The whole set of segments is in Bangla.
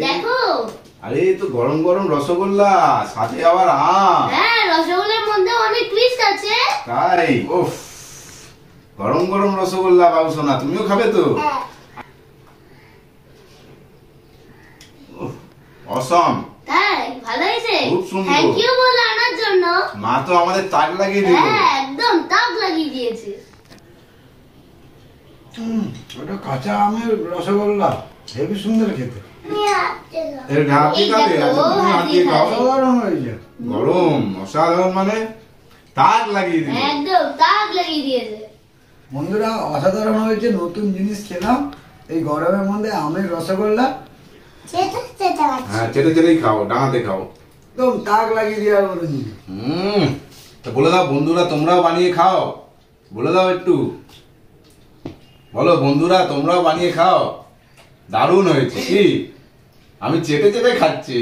দেখো। আরে তো গরম গরম রসগোল্লা, সাথে আবার আম। হ্যাঁ, রসগোল্লার মধ্যে অনেক টুইস্ট আছে। তাই? উফ, গরম গরম রসগোল্লা বাবু সোনা, তুমিও খাবে তো? অসম। তাই? ভালো হয়েছে? খুব সুন্দর। থ্যাংক ইউ বলে আনার জন্য। মা তো আমাদের তাক লাগিয়ে দিল। হ্যাঁ, একদম তাক লাগিয়ে দিয়েছে। ওটা কাঁচা আমের রসগোল্লা, হেবি সুন্দর খেতে। এর হাতে খাবে, তুমি হাতে খাও। অসাধারণ হয়েছে। গরম, অসাধারণ মানে তাক লাগিয়ে দিল। একদম তাক লাগিয়ে দিয়েছে। বন্ধুরা, অসাধারণ হয়েছে, নতুন জিনিস খেলাম এই গরমের মধ্যে। আমের রসগোল্লা হ্যাঁ, চেটে চেটেই খাও, ডাঙাতে খাও। একদম তাক লাগিয়ে দেওয়ার মতো জিনিস। তো বলে দাও বন্ধুরা, তোমরাও বানিয়ে খাও। বলে দাও একটু, বলো বন্ধুরা, তোমরাও বানিয়ে খাও। দারুণ হয়েছে কি? আমি চেটে চেটে খাচ্ছি,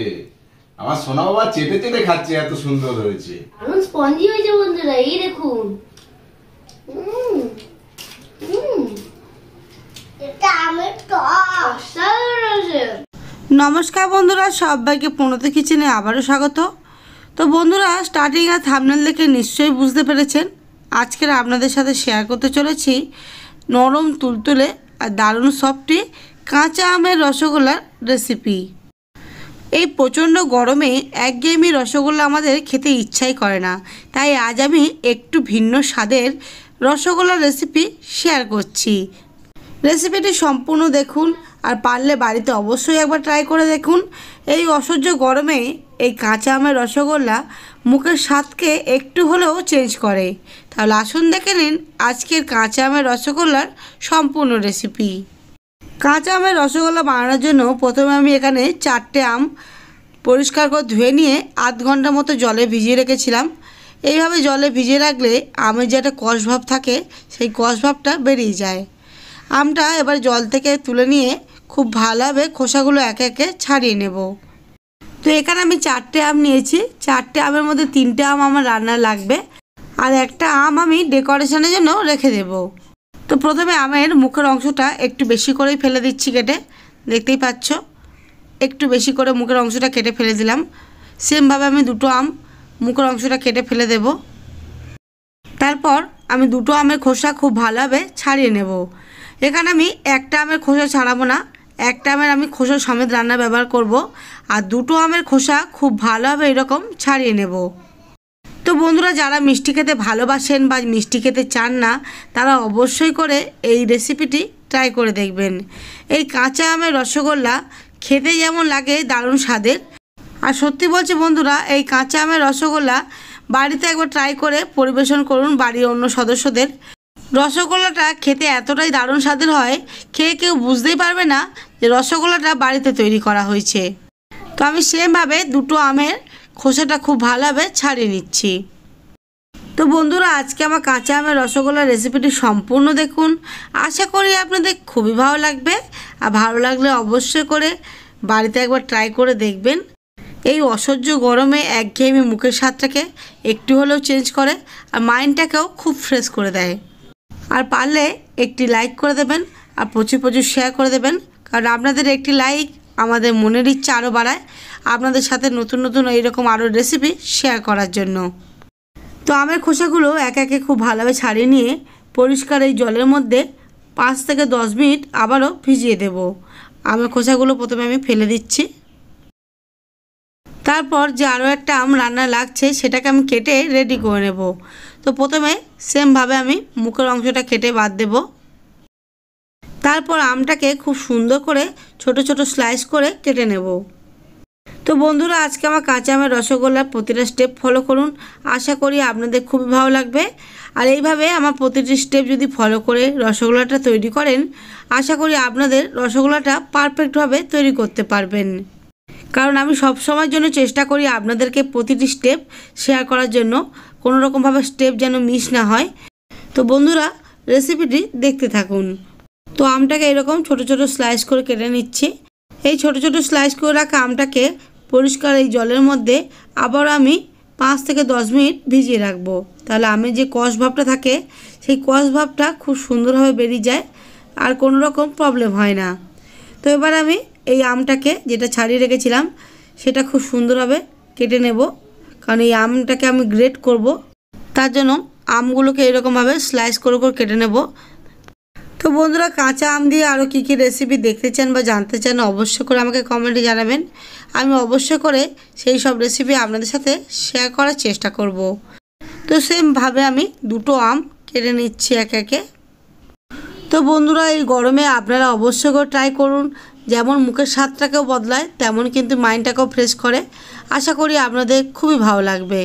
আমার সোনা বাবা চেটে চেটে খাচ্ছে, এত সুন্দর হয়েছে। দারুণ স্পঞ্জি হয়েছে বন্ধুরা, এই দেখুন। এটা আমের টক, অসাধারণ হয়েছে। নমস্কার বন্ধুরা, সবাইকে প্রণতি কিচেনে আবারও স্বাগত। তো বন্ধুরা, স্টার্টিং আর থাম্বনেল দেখে নিশ্চয়ই বুঝতে পেরেছেন আজকের আপনাদের সাথে শেয়ার করতে চলেছি নরম তুলতুলে আর দারুণ সফটি কাঁচা আমের রসগোল্লার রেসিপি। এই প্রচণ্ড গরমে একঘেয়েমি রসগোল্লা আমাদের খেতে ইচ্ছাই করে না, তাই আজ আমি একটু ভিন্ন স্বাদের রসগোল্লার রেসিপি শেয়ার করছি। রেসিপিটি সম্পূর্ণ দেখুন, আর পারলে বাড়িতে অবশ্যই একবার ট্রাই করে দেখুন। এই অসহ্য গরমে এই কাঁচা আমের রসগোল্লা মুখের স্বাদকে একটু হলেও চেঞ্জ করে। তাহলে আসুন দেখে নিন আজকের কাঁচা আমের রসগোল্লার সম্পূর্ণ রেসিপি। কাঁচা আমের রসগোল্লা বানানোর জন্য প্রথমে আমি এখানে 4টে আম পরিষ্কার করে ধুয়ে নিয়ে আধ ঘন্টা মতো জলে ভিজিয়ে রেখেছিলাম। এইভাবে জলে ভিজিয়ে রাখলে আমের যে একটা কষ ভাব থাকে, সেই কষ ভাবটা বেরিয়ে যায়। আমটা এবার জল থেকে তুলে নিয়ে খুব ভালোভাবে খোসাগুলো একে একে ছাড়িয়ে নেব। তো এখানে আমি 4টে আম নিয়েছি। 4টে আমের মধ্যে 3টে আম আমার রান্না লাগবে, আর একটা আম আমি ডেকোরেশনের জন্য রেখে দেব। তো প্রথমে আমের মুখের অংশটা একটু বেশি করেই ফেলে দিচ্ছি কেটে, দেখতেই পাচ্ছ একটু বেশি করে মুখের অংশটা কেটে ফেলে দিলাম। সেমভাবে আমি 2টো আম মুখের অংশটা কেটে ফেলে দেব। তারপর আমি 2টো আমের খোসা খুব ভালোভাবে ছাড়িয়ে নেব। এখানে আমি একটা আমের খোসা ছাড়াবো না, একটা আমের আমি খোসা সমেত রান্না ব্যবহার করব, আর 2টো আমের খোসা খুব ভালোভাবে এরকম ছাড়িয়ে নেব। তো বন্ধুরা, যারা মিষ্টি খেতে ভালোবাসেন বা মিষ্টি খেতে চান না, তারা অবশ্যই করে এই রেসিপিটি ট্রাই করে দেখবেন। এই কাঁচা আমের রসগোল্লা খেতে যেমন লাগে দারুণ স্বাদের, আর সত্যি বলছি বন্ধুরা, এই কাঁচা আমের রসগোল্লা বাড়িতে একবার ট্রাই করে পরিবেশন করুন বাড়ির অন্য সদস্যদের। রসগোল্লাটা খেতে এতটাই দারুণ স্বাদের হয়, খেয়ে কেউ বুঝতেই পারবে না যে রসগোল্লাটা বাড়িতে তৈরি করা হয়েছে। তো আমি সেমভাবে 2টো আমের খোসাটা খুব ভালোভাবে ছাড়িয়ে নিচ্ছি। তো বন্ধুরা, আজকে আমার কাঁচা আমের রসগোল্লার রেসিপিটি সম্পূর্ণ দেখুন, আশা করি আপনাদের খুবই ভালো লাগবে। আর ভালো লাগলে অবশ্যই করে বাড়িতে একবার ট্রাই করে দেখবেন। এই অসহ্য গরমে একঘেয়েমি মুখের স্বাদটাকে একটু হলেও চেঞ্জ করে, আর মাইন্ডটাকেও খুব ফ্রেশ করে দেয়। আর পারলে একটি লাইক করে দেবেন, আর প্রচুর প্রচুর শেয়ার করে দেবেন, কারণ আপনাদের একটি লাইক আমাদের মনের ইচ্ছা আরও বাড়ায় আপনাদের সাথে নতুন নতুন এইরকম আরও রেসিপি শেয়ার করার জন্য। তো আমের খোসাগুলো একে একে খুব ভালোভাবে ছাড়িয়ে নিয়ে পরিষ্কার এই জলের মধ্যে 5 থেকে 10 মিনিট আবারও ভিজিয়ে দেব। আমের খোসাগুলো প্রথমে আমি ফেলে দিচ্ছি। তারপর যে আরও একটা আম রান্না লাগছে সেটাকে আমি কেটে রেডি করে নেব। তো প্রথমে সেমভাবে আমি মুখের অংশটা কেটে বাদ দেব। তারপর আমটাকে খুব সুন্দর করে ছোট ছোট স্লাইস করে কেটে নেব। তো বন্ধুরা, আজকে আমার কাঁচা আমের রসগোল্লার প্রতিটা স্টেপ ফলো করুন, আশা করি আপনাদের খুবই ভালো লাগবে। আর এইভাবে আমার প্রতিটি স্টেপ যদি ফলো করে রসগোল্লাটা তৈরি করেন, আশা করি আপনাদের রসগোল্লাটা পারফেক্টভাবে তৈরি করতে পারবেন। কারণ আমি সব সময়ের জন্য চেষ্টা করি আপনাদেরকে প্রতিটি স্টেপ শেয়ার করার জন্য, কোনো রকমভাবে স্টেপ যেন মিস না হয়। তো বন্ধুরা, রেসিপিটি দেখতে থাকুন। তো আমটাকে এরকম ছোট ছোট স্লাইস করে কেটে নিচ্ছি। এই ছোট ছোট স্লাইস করে রাখা আমটাকে পরিষ্কার এই জলের মধ্যে আবার আমি 5 থেকে 10 মিনিট ভিজিয়ে রাখবো। তাহলে আমের যে কষ ভাবটা থাকে, সেই কষ ভাবটা খুব সুন্দরভাবে বেরিয়ে যায়, আর কোনো রকম প্রবলেম হয় না। তো এবার আমি এই আমটাকে যেটা ছাড়িয়ে রেখেছিলাম সেটা খুব সুন্দরভাবে কেটে নেব, কারণ এই আমটাকে আমি গ্রেট করব। তার জন্য আমগুলোকে এরকমভাবে স্লাইস করে করে কেটে নেব। তো বন্ধুরা, কাঁচা আম দিয়ে আরও কী কী রেসিপি দেখতে চান বা জানতে চান অবশ্যই করে আমাকে কমেন্টে জানাবেন। আমি অবশ্যই করে সেই সব রেসিপি আপনাদের সাথে শেয়ার করার চেষ্টা করব। তো সেমভাবে আমি দুটো আম কেটে নিচ্ছি একে একে। তো বন্ধুরা, এই গরমে আপনারা অবশ্যই করে ট্রাই করুন। যেমন মুখের স্বাদটাকেও বদলায়, তেমন কিন্তু মাইন্ডটাকেও ফ্রেশ করে। আশা করি আপনাদের খুবই ভালো লাগবে।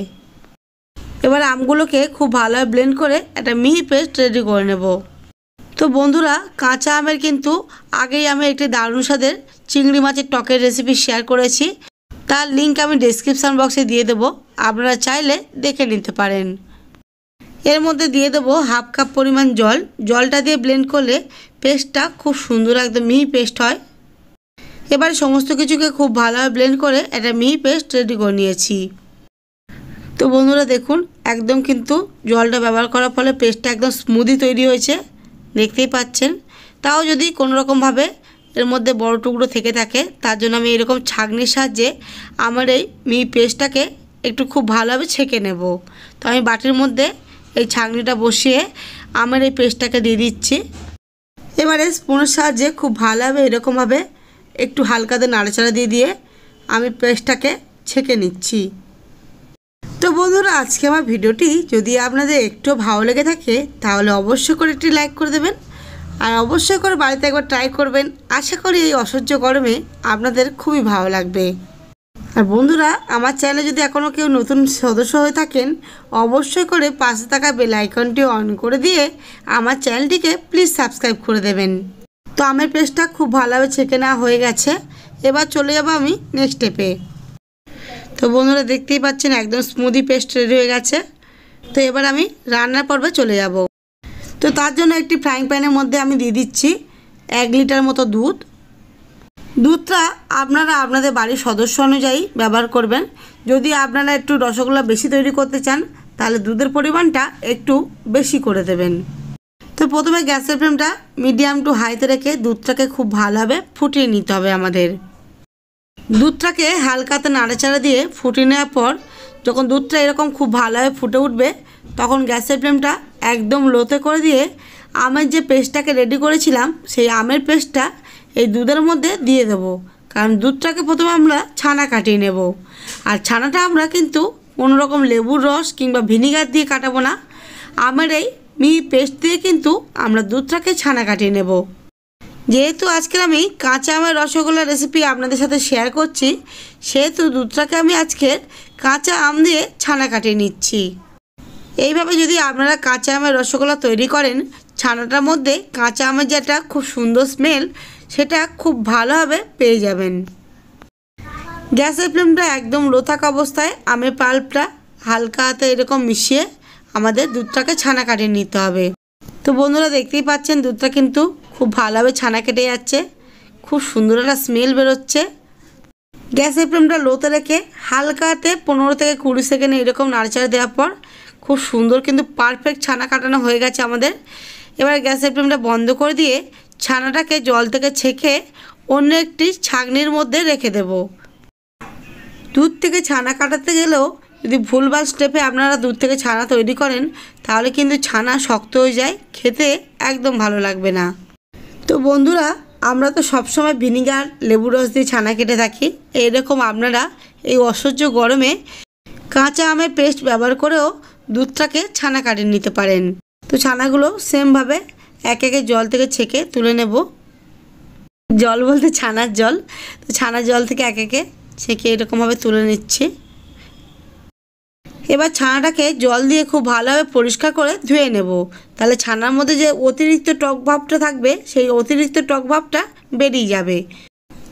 এবার আমগুলোকে খুব ভালোভাবে ব্লেন্ড করে একটা মিহি পেস্ট রেডি করে নেব। তো বন্ধুরা, কাঁচা আমের কিন্তু আগেই আমি একটি দারুণ স্বাদের চিংড়ি মাছের টকের রেসিপি শেয়ার করেছি, তার লিঙ্ক আমি ডেসক্রিপশান বক্সে দিয়ে দেবো, আপনারা চাইলে দেখে নিতে পারেন। এর মধ্যে দিয়ে দেবো 1/2 কাপ পরিমাণ জল। জলটা দিয়ে ব্লেন্ড করলে পেস্টটা খুব সুন্দর একদম মিহি পেস্ট হয়। এবার সমস্ত কিছুকে খুব ভালোভাবে ব্লেন্ড করে একটা মিহি পেস্ট রেডি করে নিয়েছি। তো বন্ধুরা দেখুন, একদম কিন্তু জলটা ব্যবহার করার ফলে পেস্টটা একদম স্মুদি তৈরি হয়েছে, দেখতেই পাচ্ছেন। তাও যদি কোনো রকমভাবে এর মধ্যে বড় টুকরো থেকে থাকে, তার জন্য আমি এরকম ছাঁকনির সাহায্যে আমার এই মিহি পেস্টটাকে একটু খুব ভালোভাবে ছেঁকে নেব। তো আমি বাটির মধ্যে এই ছাঁকনিটা বসিয়ে আমার এই পেস্টটাকে দিয়ে দিচ্ছি। এবারে স্পুনের সাহায্যে খুব ভালোভাবে এরকমভাবে একটু হালকাতে নাড়াচাড়া দিয়ে দিয়ে আমি পেস্টটাকে ছেঁকে নিচ্ছি। তো বন্ধুরা, আজকে আমার ভিডিওটি যদি আপনাদের একটু ভালো লেগে থাকে তাহলে অবশ্যই করে একটি লাইক করে দেবেন, আর অবশ্যই করে বাড়িতে একবার ট্রাই করবেন। আশা করি এই অসহ্য গরমে আপনাদের খুবই ভালো লাগবে। আর বন্ধুরা, আমার চ্যানেলে যদি এখনও কেউ নতুন সদস্য হয়ে থাকেন অবশ্যই করে পাশে থাকা বেল আইকনটি অন করে দিয়ে আমার চ্যানেলটিকে প্লিজ সাবস্ক্রাইব করে দেবেন। তো আমের পেস্টটা খুব ভালোভাবে ছেঁকে নেওয়া হয়ে গেছে। এবার চলে যাব আমি নেক্সট স্টেপে। তো বন্ধুরা, দেখতেই পাচ্ছেন একদম স্মুদি পেস্ট রেডি হয়ে গেছে। তো এবার আমি রান্নার পর্বে চলে যাব। তো তার জন্য একটি ফ্রাইং প্যানের মধ্যে আমি দিয়ে দিচ্ছি 1 লিটার মতো দুধ। দুধটা আপনারা আপনাদের বাড়ির সদস্য অনুযায়ী ব্যবহার করবেন। যদি আপনারা একটু রসগোল্লা বেশি তৈরি করতে চান তাহলে দুধের পরিমাণটা একটু বেশি করে দেবেন। তো প্রথমে গ্যাসের ফ্লেমটা মিডিয়াম টু হাইতে রেখে দুধটাকে খুব ভালোভাবে ফুটিয়ে নিতে হবে আমাদের। দুধটাকে হালকাতে নাড়াচাড়া দিয়ে ফুটিয়ে নেওয়ার পর যখন দুধটা এরকম খুব ভালোভাবে ফুটে উঠবে তখন গ্যাসের ফ্লেমটা একদম লোতে করে দিয়ে আমের যে পেস্টটাকে রেডি করেছিলাম সেই আমের পেস্টটা এই দুধের মধ্যে দিয়ে দেবো। কারণ দুধটাকে প্রথমে আমরা ছানা কাটিয়ে নেব, আর ছানাটা আমরা কিন্তু কোনো রকম লেবুর রস কিংবা ভিনিগার দিয়ে কাটাবো না। আমের এই মিহি পেস্ট দিয়ে কিন্তু আমরা দুধটাকে ছানা কাটিয়ে নেব। যেহেতু আজকের আমি কাঁচা আমের রসগোল্লা রেসিপি আপনাদের সাথে শেয়ার করছি, সেহেতু দুধটাকে আমি আজকে কাঁচা আম দিয়ে ছানা কাটিয়ে নিচ্ছি। এইভাবে যদি আপনারা কাঁচা আমের রসগোল্লা তৈরি করেন, ছানাটার মধ্যে কাঁচা আমের যে একটা খুব সুন্দর স্মেল সেটা খুব ভালোভাবে পেয়ে যাবেন। গ্যাসের ফ্লেমটা একদম লো থাকা অবস্থায় আমের পাল্পটা হালকা হাতে এরকম মিশিয়ে আমাদের দুধটাকে ছানা কাটিয়ে নিতে হবে। তো বন্ধুরা, দেখতেই পাচ্ছেন দুধটা কিন্তু খুব ভালোভাবে ছানা কেটে যাচ্ছে, খুব সুন্দর একটা স্মেল বেরোচ্ছে। গ্যাসের ফ্লেমটা লোতে রেখে হালকা হাতে 15 থেকে 20 সেকেন্ড এরকম নাড়াচাড়া দেওয়ার পর খুব সুন্দর কিন্তু পারফেক্ট ছানা কাটানো হয়ে গেছে আমাদের। এবার গ্যাসের ফ্লেমটা বন্ধ করে দিয়ে ছানাটাকে জল থেকে ছেঁকে অন্য একটি ছাঁকনির মধ্যে রেখে দেব। দুধ থেকে ছানা কাটাতে গেলেও যদি ভুলভাল স্টেপে আপনারা দুধ থেকে ছানা তৈরি করেন তাহলে কিন্তু ছানা শক্ত হয়ে যায়, খেতে একদম ভালো লাগবে না। তো বন্ধুরা, আমরা তো সবসময় ভিনিগার লেবু রস দিয়ে ছানা কেটে থাকি, এরকম আপনারা এই অসহ্য গরমে কাঁচা আমের পেস্ট ব্যবহার করেও দুধটাকে ছানা কাটিয়ে নিতে পারেন। তো ছানাগুলো সেমভাবে এক একে জল থেকে ছেঁকে তুলে নেব। জল বলতে ছানার জল। তো ছানার জল থেকে এক একে ছেঁকে এরকমভাবে তুলে নিচ্ছি। এবার ছানাটাকে জল দিয়ে খুব ভালোভাবে পরিষ্কার করে ধুয়ে নেব, তাহলে ছানার মধ্যে যে অতিরিক্ত টক ভাবটা থাকবে সেই অতিরিক্ত টক ভাবটা বেরিয়ে যাবে।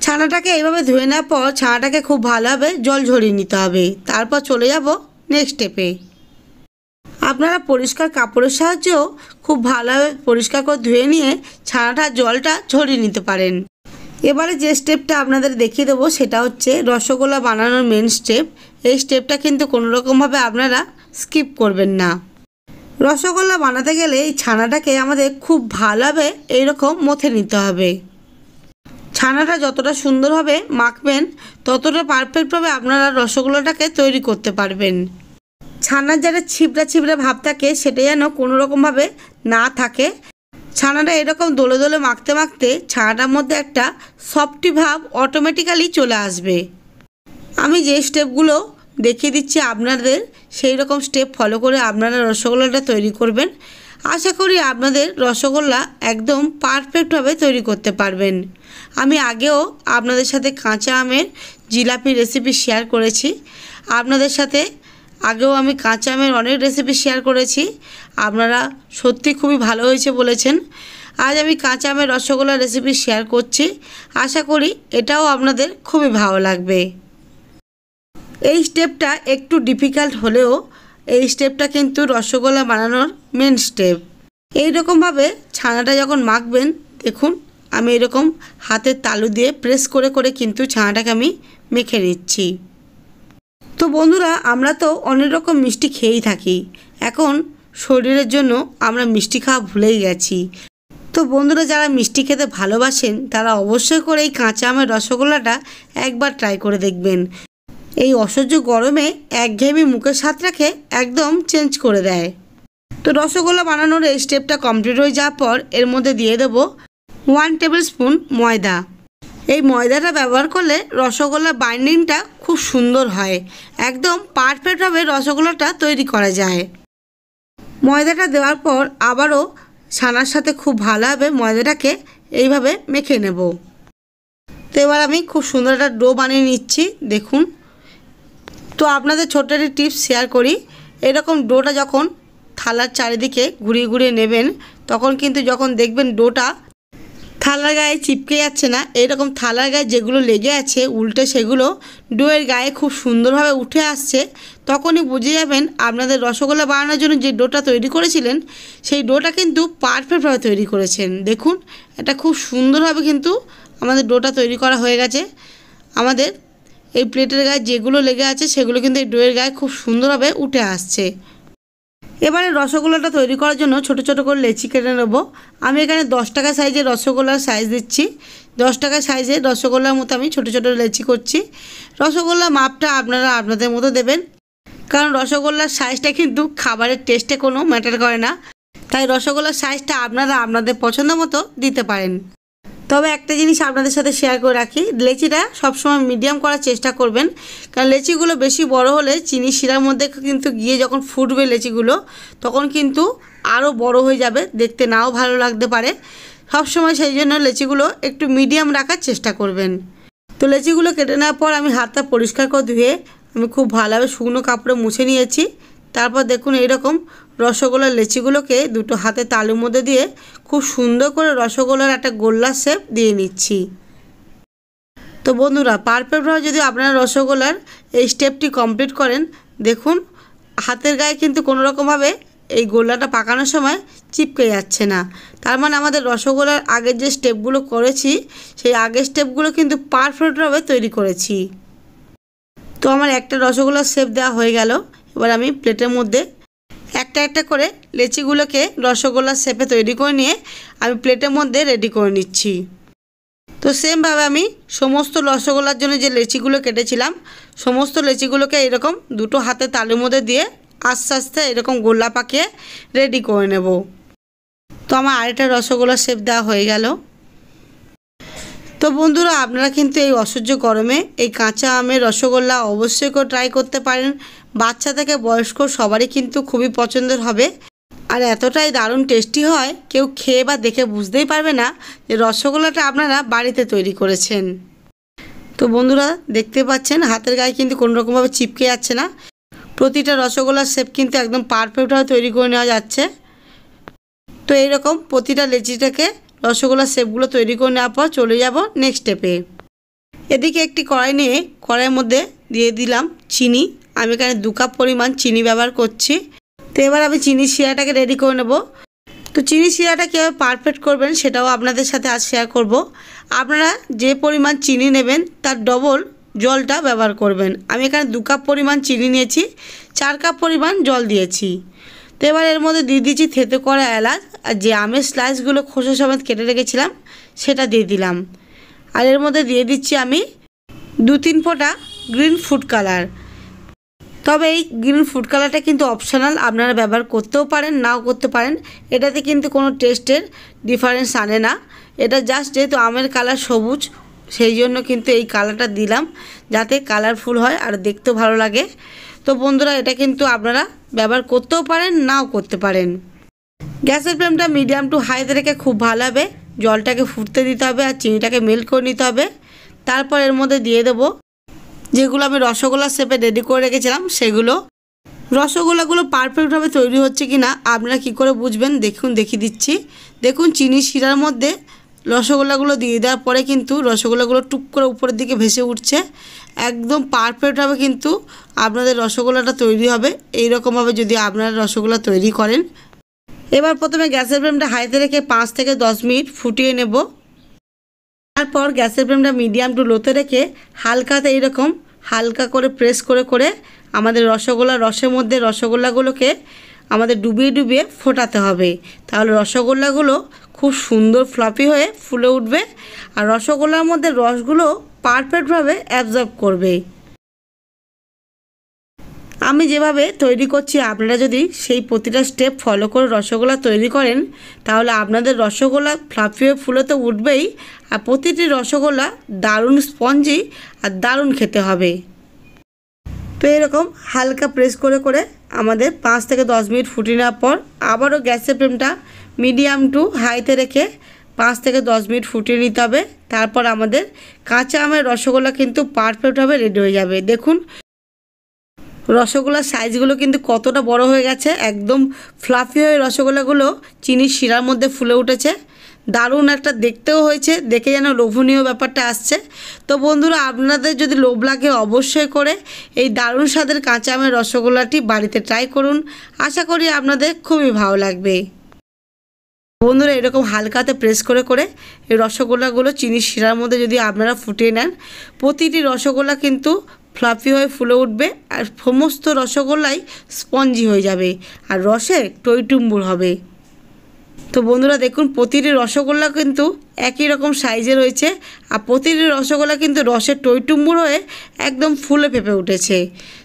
ছানাটাকে এইভাবে ধুয়ে নেওয়ার পর ছানাটাকে খুব ভালোভাবে জল ঝরিয়ে নিতে হবে। তারপর চলে যাব নেক্সট স্টেপে। আপনারা পরিষ্কার কাপড়ের সাহায্যেও খুব ভালোভাবে পরিষ্কার করে ধুয়ে নিয়ে ছানাটার জলটা ঝরিয়ে নিতে পারেন। এবারে যে স্টেপটা আপনাদের দেখিয়ে দেবো সেটা হচ্ছে রসগোল্লা বানানোর মেন স্টেপ। এই স্টেপটা কিন্তু কোনো রকমভাবে আপনারা স্কিপ করবেন না। রসগোল্লা বানাতে গেলে এই ছানাটাকে আমাদের খুব ভালোভাবে এইরকম মথে নিতে হবে। ছানাটা যতটা সুন্দরভাবে মাখবেন ততটা পারফেক্টভাবে আপনারা রসগোল্লাটাকে তৈরি করতে পারবেন। ছানার যারা ছিবড়া ছিবড়া ভাব থাকে সেটা যেন কোনো রকমভাবে না থাকে। ছানাটা এরকম দোলে দোলে মাখতে মাখতে ছানাটার মধ্যে একটা সফটি ভাব অটোমেটিক্যালি চলে আসবে। আমি যে স্টেপগুলো দেখিয়ে দিচ্ছি আপনাদের সেই রকম স্টেপ ফলো করে আপনারা রসগোল্লাটা তৈরি করবেন। আশা করি আপনাদের রসগোল্লা একদম পারফেক্টভাবে তৈরি করতে পারবেন। আমি আগেও আপনাদের সাথে কাঁচা আমের জিলাপি রেসিপি শেয়ার করেছি। আপনাদের সাথে আগেও আমি কাঁচা আমের অনেক রেসিপি শেয়ার করেছি, আপনারা সত্যি খুবই ভালো হয়েছে বলেছেন। আজ আমি কাঁচা আমের রসগোল্লা রেসিপি শেয়ার করছি, আশা করি এটাও আপনাদের খুবই ভালো লাগবে। এই স্টেপটা একটু ডিফিকাল্ট হলেও এই স্টেপটা কিন্তু রসগোল্লা বানানোর মেন স্টেপ। এইরকমভাবে ছানাটা যখন মাখবেন, দেখুন আমি এরকম হাতের তালু দিয়ে প্রেস করে করে কিন্তু ছানাটাকে আমি মেখে নিচ্ছি। তো বন্ধুরা, আমরা তো অনেক রকম মিষ্টি খেয়েই থাকি, এখন শরীরের জন্য আমরা মিষ্টি খাওয়া ভুলেই গেছি। তো বন্ধুরা, যারা মিষ্টি খেতে ভালোবাসেন তারা অবশ্যই করে এই কাঁচা আমের রসগোল্লাটা একবার ট্রাই করে দেখবেন। এই অসহ্য গরমে একঘেয়েমি মুখের স্বাদটাকে একদম চেঞ্জ করে দেয়। তো রসগোল্লা বানানোর এই স্টেপটা কমপ্লিট হয়ে যাওয়ার পর এর মধ্যে দিয়ে দেবো 1 টেবিল স্পুন ময়দা। এই ময়দাটা ব্যবহার করলে রসগোল্লার বাইন্ডিংটা খুব সুন্দর হয়, একদম পারফেক্টভাবে রসগোল্লাটা তৈরি করা যায়। ময়দাটা দেওয়ার পর আবারও ছানার সাথে খুব ভালোভাবে ময়দাটাকে এইভাবে মেখে নেব। তো এবার আমি খুব সুন্দর একটা ডো বানিয়ে নিচ্ছি, দেখুন। তো আপনাদের ছোট্ট একটি টিপস শেয়ার করি, এরকম ডোটা যখন থালার চারিদিকে ঘুরিয়ে ঘুরিয়ে নেবেন তখন কিন্তু যখন দেখবেন ডোটা থালার গায়ে চিপকে যাচ্ছে না, এরকম থালার গায়ে যেগুলো লেগে আছে উল্টে সেগুলো ডোয়ের গায়ে খুব সুন্দরভাবে উঠে আসছে, তখনই বুঝে যাবেন আপনাদের রসগোল্লা বানানোর জন্য যে ডোটা তৈরি করেছিলেন সেই ডোটা কিন্তু পারফেক্টভাবে তৈরি করেছেন। দেখুন, এটা খুব সুন্দরভাবে কিন্তু আমাদের ডোটা তৈরি করা হয়ে গেছে। আমাদের এই প্লেটের গায়ে যেগুলো লেগে আছে সেগুলো কিন্তু এই ডোয়ের গায়ে খুব সুন্দরভাবে উঠে আসছে। এবারে রসগোল্লাটা তৈরি করার জন্য ছোট ছোট করে লেচি কেটে নেব। আমি এখানে 10 টাকা সাইজের রসগোল্লার সাইজ দিচ্ছি। 10 টাকা সাইজের রসগোল্লার মতো আমি ছোট ছোট লেচি করছি। রসগোল্লার মাপটা আপনারা আপনাদের মতো দেবেন, কারণ রসগোল্লার সাইজটা কিন্তু খাবারের টেস্টে কোনো ম্যাটার করে না, তাই রসগোল্লার সাইজটা আপনারা আপনাদের পছন্দ মতো দিতে পারেন। তবে একটা জিনিস আপনাদের সাথে শেয়ার করে রাখি, লেচিটা সবসময় মিডিয়াম করার চেষ্টা করবেন, কারণ লেচিগুলো বেশি বড় হলে চিনি শিরার মধ্যে কিন্তু গিয়ে যখন ফুটবে লেচিগুলো তখন কিন্তু আরও বড় হয়ে যাবে, দেখতে নাও ভালো লাগতে পারে। সবসময় সেই জন্য লেচিগুলো একটু মিডিয়াম রাখার চেষ্টা করবেন। তো লেচিগুলো কেটে নেওয়ার পর আমি হাতটা পরিষ্কার করে ধুয়ে আমি খুব ভালোভাবে শুকনো কাপড়ে মুছে নিয়েছি। তারপর দেখুন এইরকম রসগোল্লার লেচিগুলোকে দুটো হাতে তালুর মধ্যে দিয়ে খুব সুন্দর করে রসগোল্লার একটা গোল্লা শেপ দিয়ে নিচ্ছি। তো বন্ধুরা, পারফেক্টভাবে যদি আপনারা রসগোল্লার এই স্টেপটি কমপ্লিট করেন, দেখুন হাতের গায়ে কিন্তু কোনো রকমভাবে এই গোল্লাটা পাকানোর সময় চিপকে যাচ্ছে না, তার মানে আমাদের রসগোল্লার আগের যে স্টেপগুলো করেছি সেই আগের স্টেপগুলো কিন্তু পারফেক্টভাবে তৈরি করেছি। তো আমার একটা রসগোল্লার শেপ দেওয়া হয়ে গেল। এবার আমি প্লেটের মধ্যে একটা একটা করে লেচিগুলোকে রসগোল্লার শেপে তৈরি করে নিয়ে আমি প্লেটের মধ্যে রেডি করে নিচ্ছি। তো সেমভাবে আমি সমস্ত রসগোল্লার জন্য যে লেচিগুলো কেটেছিলাম সমস্ত লেচিগুলোকে এরকম দুটো হাতে তালুর মধ্যে দিয়ে আস্তে আস্তে এরকম গোল্লা পাকিয়ে রেডি করে নেব। তো আমার আরেকটা রসগোল্লার শেপ দেওয়া হয়ে গেল। তো বন্ধুরা, আপনারা কিন্তু এই অসহ্য গরমে এই কাঁচা আমের রসগোল্লা অবশ্যই করে ট্রাই করতে পারেন। বাচ্চা থেকে বয়স্ক সবারই কিন্তু খুবই পছন্দের হবে, আর এতটাই দারুণ টেস্টি হয় কেউ খেয়ে বা দেখে বুঝতেই পারবে না যে রসগোল্লাটা আপনারা বাড়িতে তৈরি করেছেন। তো বন্ধুরা, দেখতে পাচ্ছেন হাতের গায়ে কিন্তু কোনো রকমভাবে চিপকে যাচ্ছে না, প্রতিটা রসগোল্লার শেপ কিন্তু একদম পারফেক্টভাবে তৈরি করে নেওয়া যাচ্ছে। তো এইরকম প্রতিটা লেচিটাকে রসগোল্লার শেপগুলো তৈরি করে নেওয়ার পর চলে যাব নেক্সট স্টেপে। এদিকে একটি কড়াই নিয়ে কড়াইয়ের মধ্যে দিয়ে দিলাম চিনি। আমি এখানে 2 কাপ পরিমাণ চিনি ব্যবহার করছি। তো এবার আমি চিনি শিরাটাকে রেডি করে নেব। তো চিনি শিরাটা কীভাবে পারফেক্ট করবেন সেটাও আপনাদের সাথে আজ শেয়ার করব। আপনারা যে পরিমাণ চিনি নেবেন তার ডবল জলটা ব্যবহার করবেন। আমি এখানে 2 কাপ পরিমাণ চিনি নিয়েছি, 4 কাপ পরিমাণ জল দিয়েছি। তো এবার এর মধ্যে দিয়ে দিচ্ছি থেতো করা এলাচ, আর যে আমের স্লাইসগুলো খোসা সমেত কেটে রেখেছিলাম সেটা দিয়ে দিলাম। আর এর মধ্যে দিয়ে দিচ্ছি আমি 2-3 ফোঁটা গ্রিন ফুড কালার। তবে এই গ্রিন ফুড কালারটা কিন্তু অপশনাল, আপনারা ব্যবহার করতেও পারেন নাও করতে পারেন, এটাতে কিন্তু কোনো টেস্টের ডিফারেন্স আনে না। এটা জাস্ট যেহেতু আমের কালার সবুজ সেই জন্য কিন্তু এই কালারটা দিলাম, যাতে কালারফুল হয় আর দেখতেও ভালো লাগে। তো বন্ধুরা এটা কিন্তু আপনারা ব্যবহার করতেও পারেন নাও করতে পারেন। গ্যাসের ফ্লেমটা মিডিয়াম টু হাইতে রেখে খুব ভালোভাবে জলটাকে ফুটতে দিতে হবে আর চিনিটাকে মেল্ট করে নিতে হবে। তারপর এর মধ্যে দিয়ে দেবো যেগুলো আমি রসগোল্লা শেপে রেডি করে রেখেছিলাম সেগুলো। রসগোল্লাগুলো পারফেক্টভাবে তৈরি হচ্ছে কি না আপনারা কী করে বুঝবেন দেখিয়ে দিচ্ছি। দেখুন চিনি শিরার মধ্যে রসগোল্লাগুলো দিয়ে দেওয়ার পরে কিন্তু রসগোল্লাগুলো টুক করে উপরের দিকে ভেসে উঠছে। একদম পারফেক্টভাবে কিন্তু আপনাদের রসগোল্লাটা তৈরি হবে। এই রকমভাবে যদি আপনারা রসগোল্লা তৈরি করেন। এবার প্রথমে গ্যাসের ফ্লেমটা হাইতে রেখে 5 থেকে 10 মিনিট ফুটিয়ে নেব। তারপর গ্যাসের ফ্লেমটা মিডিয়াম টু লোতে রেখে হালকাতে এইরকম হালকা করে প্রেস করে করে আমাদের রসগোল্লার রসের মধ্যে রসগোল্লাগুলোকে আমাদের ডুবিয়ে ডুবিয়ে ফোটাতে হবে। তাহলে রসগোল্লাগুলো খুব সুন্দর ফ্লপি হয়ে ফুলে উঠবে আর রসগোল্লার মধ্যে রসগুলো পারফেক্টভাবে অ্যাবজর্ব করবে। আমি যেভাবে তৈরি করছি আপনারা যদি সেই প্রতিটা স্টেপ ফলো করে রসগোল্লা তৈরি করেন তাহলে আপনাদের রসগোল্লা ফ্লাফি হয়ে ফুলে তো উঠবেই আর প্রতিটি রসগোল্লা দারুণ স্পঞ্জি আর দারুণ খেতে হবে। তো এরকম হালকা প্রেস করে করে আমাদের 5 থেকে 10 মিনিট ফুটিয়ে নেওয়ার পর আবারও গ্যাসের ফ্লেমটা মিডিয়াম টু হাইতে রেখে 5 থেকে 10 মিনিট ফুটিয়ে নিতে হবে। তারপর আমাদের কাঁচা আমের রসগোল্লা কিন্তু পারফেক্টভাবে রেডি হয়ে যাবে। দেখুন রসগোল্লার সাইজগুলো কিন্তু কতটা বড় হয়ে গেছে, একদম ফ্লাফি হয়ে রসগোল্লাগুলো চিনির শিরার মধ্যে ফুলে উঠেছে। দারুণ একটা দেখতেও হয়েছে, দেখে যেন লোভনীয় ব্যাপারটা আসছে। তো বন্ধুরা আপনাদের যদি লোভ লাগে অবশ্যই করে এই দারুণ স্বাদের কাঁচা আমের রসগোল্লাটি বাড়িতে ট্রাই করুন। আশা করি আপনাদের খুবই ভালো লাগবে। বন্ধুরা এরকম হালকাতে প্রেস করে করে এই রসগোল্লাগুলো চিনির শিরার মধ্যে যদি আপনারা ফুটিয়ে নেন প্রতিটি রসগোল্লা কিন্তু ফ্লাফি হয়ে ফুলে উঠবে আর সমস্ত রসগোল্লাই স্পঞ্জি হয়ে যাবে আর রসে টইটুম্বুর হবে। তো বন্ধুরা দেখুন প্রতিটি রসগোল্লা কিন্তু একই রকম সাইজে রয়েছে আর প্রতিটি রসগোল্লা কিন্তু রসে টইটুম্বুর হয়ে একদম ফুলে ফেপে উঠেছে।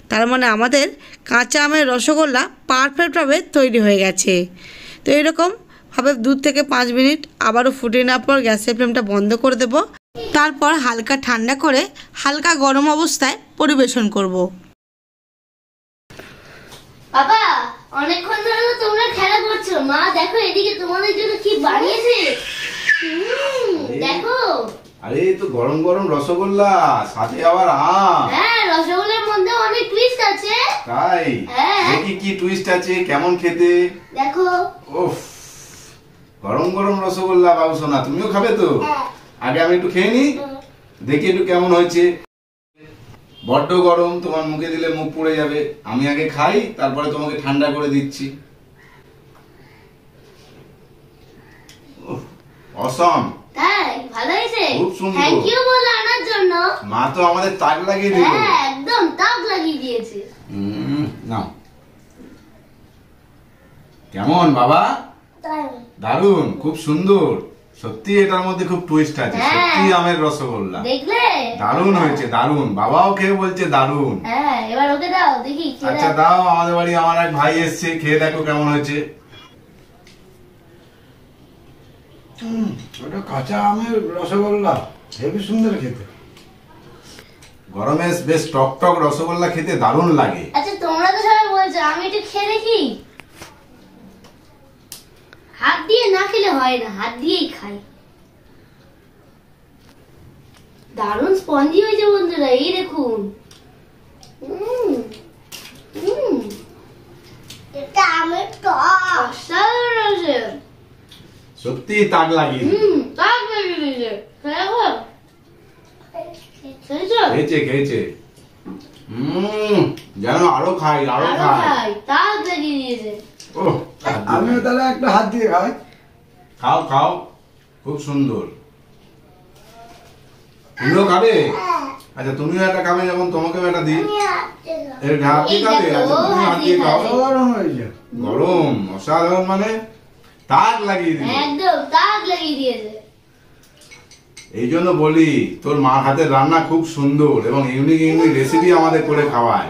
তার মানে আমাদের কাঁচা আমের রসগোল্লা পারফেক্টভাবে তৈরি হয়ে গেছে। তো এরকমভাবে 2 থেকে 5 মিনিট আবারও ফুটিয়ে নেওয়ার পর গ্যাসের ফ্লেমটা বন্ধ করে দেব। তারপর হালকা ঠান্ডা করে হালকা গরম অবস্থায় পরিবেশন করব। বাবা অনেকক্ষণ ধরে তো তোমরা খেলা করছো, মা দেখো এদিকে তোমাদের জন্য কি বানিয়েছে। দেখো আরে তো গরম গরম রসগোল্লা সাথে আবার আম। হ্যাঁ রসগোল্লার মধ্যে অনেক টুইস্ট আছে। তাই দেখি কি টুইস্ট আছে, কেমন খেতে দেখো। উফ গরম গরম রসগোল্লা বাবু সোনা তুমিও খাবে তো? আগে আমি একটু খেয়ে নি দেখি একটু কেমন হয়েছে। বড্ড গরম, তোমার মুখে দিলে মুখ পুড়ে যাবে। আমি আগে খাই তারপরে তোমাকে ঠান্ডা করে দিচ্ছি। অসম, তাই ভালো হয়েছে, খুব সুন্দর। থ্যাংক ইউ বল আনার জন্য। মা তো আমাদের তাক লাগিয়ে দিল। হ্যাঁ একদম তাক লাগিয়ে দিয়েছে। নাও কেমন বাবা? দারুন, খুব সুন্দর। সত্যি এটার মধ্যে খুব টুইস্ট আছে। সত্যি আমের রসগোল্লা দেখলে দারুন হয়েছে, দারুন। বাবাও খেয়ে বলছে দারুন। হ্যাঁ এবার ওকে দাও দেখি। আচ্ছা দাও, আমাদের বাড়ি আমার এক ভাই এসছে, খেয়ে দেখো কেমন হয়েছে। ওটা কাঁচা আমের রসগোল্লা হেবি সুন্দর খেতে। গরমে বেশ টক টক রসগোল্লা খেতে দারুণ লাগে। আচ্ছা তোমরা তো সবাই বলছো, আমি একটু খেয়ে দেখি। হাত দিয়ে না খেলে হয় না, হাত দিয়েই খাই। দারুণ স্পঞ্জি হয়েছে বন্ধুরা, এই দেখুন। এটা আমের টক অসাধারণ হয়েছে। সত্যি তাক লাগিয়ে তাক লাগিয়ে দিয়েছে। খেয়েছে খেয়েছে। যেন আরো খাই আরো খাই। তাক লাগিয়ে দিয়েছে। আমিও তাহলে একটা হাত দিয়ে খাই। খাও খাও, খুব সুন্দর। তুমিও খাবে? আচ্ছা তুমিও একটা খাবে, যখন তোমাকেও একটা দিই। হাত দিয়ে খাবে? আচ্ছা তুমি হাত দিয়ে খাও। অসাধারণ হয়েছে। গরম অসাধারণ মানে তাক লাগিয়ে দিল। একদম তাক লাগিয়ে দিয়েছে। এই জন্য বলি তোর মার হাতের রান্না খুব সুন্দর এবং ইউনিক ইউনিক রেসিপি আমাদের করে খাওয়ায়।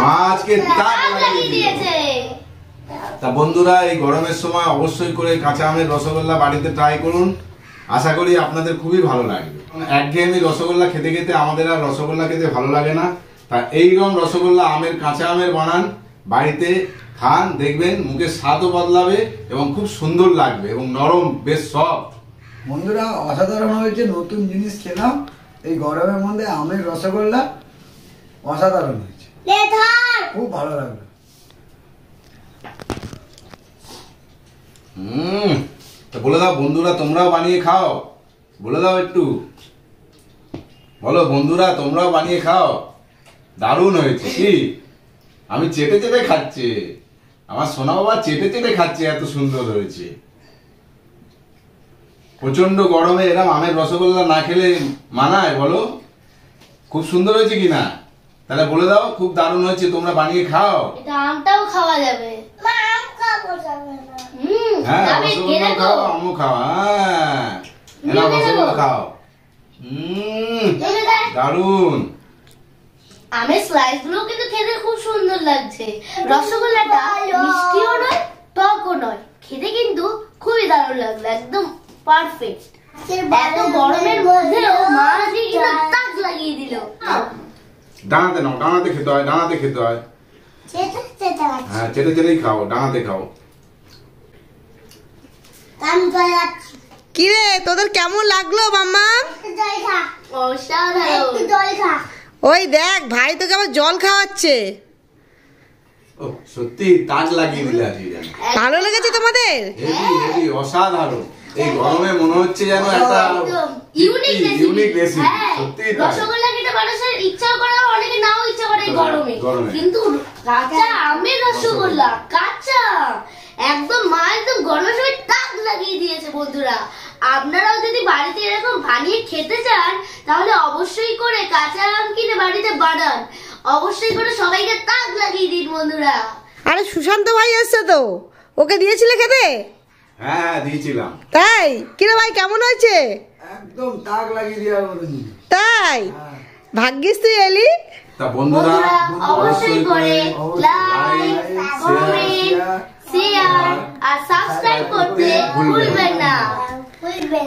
মা আজকে তাক লাগিয়ে দিয়েছে। তা বন্ধুরা, এই গরমের সময় অবশ্যই করে কাঁচা আমের রসগোল্লা বাড়িতে ট্রাই করুন, আশা করি আপনাদের খুবই ভালো লাগবে। একঘেয়েমি রসগোল্লা খেতে খেতে আমাদের আর রসগোল্লা খেতে ভালো লাগে না, তা এইরকম রসগোল্লা আমের কাঁচা আমের বানান, বাড়িতে খান, দেখবেন মুখের স্বাদও বদলাবে এবং খুব সুন্দর লাগবে এবং নরম, বেশ সফট। বন্ধুরা, অসাধারণ হয়েছে, নতুন জিনিস খেলাম এই গরমের মধ্যে আমের রসগোল্লা, অসাধারণ হয়েছে, খুব ভালো লাগলো। তা বলে দাও বন্ধুরা, তোমরাও বানিয়ে খাও, বলে দাও একটু, বলো বন্ধুরা তোমরাও বানিয়ে খাও, দারুণ হয়েছে। কি আমি চেটে চেটে খাচ্ছি, আমার সোনা বাবা চেটে চেটে খাচ্ছে, এত সুন্দর হয়েছে। প্রচন্ড গরমে এরকম আমের রসগোল্লা না খেলে মানায় বলো? খুব সুন্দর হয়েছে কিনা? তাহলে বলে দাও খুব দারুণ হয়েছে, তোমরা বানিয়ে খাও। এটা আমটাও খাওয়া যাবে। হ্যাঁ, যাবে, রসগোল্লা খেলে খাও, তো। আমও খাও। হ্যাঁ, এনাও রসগোল্লা খাও। দারুণ। আমের স্লাইস গুলো কিন্তু খেতে খুব সুন্দর লাগছে। রসগোল্লাটা মিষ্টিও নয়, টকও নয়, খেতে কিন্তু খুবই দারুণ লাগলো, একদম পারফেক্ট। এত গরমের মধ্যেও মা আজকে কিন্তু তাক লাগিয়ে দিল। ডানাতে নাও, ডানাতে খেতে হয়, ডানাতে খেতে হয়। হ্যাঁ, চেটে চেটেই খাও, ডানাতে খাও। কিরে, তোদের কেমন লাগলো মাম্মা? অসাধারণ। ওই দেখ, ভাই তোকে আবার জল খাওয়াচ্ছে। ও সত্যি তাক লাগিয়ে দিলে আজকে যেন। ভালো লেগেছে তোমাদের? হেভি হেভি, অসাধারণ। এই গরমে মনে হচ্ছে যেন একটা ইউনিক রেসিপি। সত্যি তাই। রসগোল্লা খেতে মানুষের ইচ্ছাও করে, অনেকে নাও ইচ্ছা করে এই গরমে, গরমে। কিন্তু কাঁচা আমের রসগোল্লা, কাঁচা একদম মা একদম গরমের সময় তাক লাগিয়ে দিয়েছে। বন্ধুরা, আপনারাও যদি বাড়িতে এরকম বানিয়ে খেতে চান, তাহলে অবশ্যই করে কাঁচা আম কিনে বাড়িতে বানান, অবশ্যই করে সবাইকে তাক লাগিয়ে দিন বন্ধুরা। আরে সুশান্ত ভাই এসছে তো, ওকে দিয়েছিলে খেতে? হ্যাঁ, দিয়েছিলাম। তাই? কিরে ভাই, কেমন হয়েছে? একদম তাক লাগিয়ে দেওয়ার মতন। তাই? হ্যাঁ। ভাগ্যিস তুই এলি। তা বন্ধুরা অবশ্যই করে লাইক, কমেন্ট, শেয়ার আর সাবস্ক্রাইব করতে ভুলবেন না। তাহলে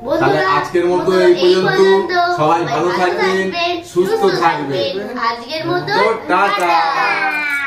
বন্ধুরা, আজকের মতো এই পর্যন্ত। সবাই ভালো থাকবেন, সুস্থ থাকবেন। আজকের মতো টাটা। টাটা।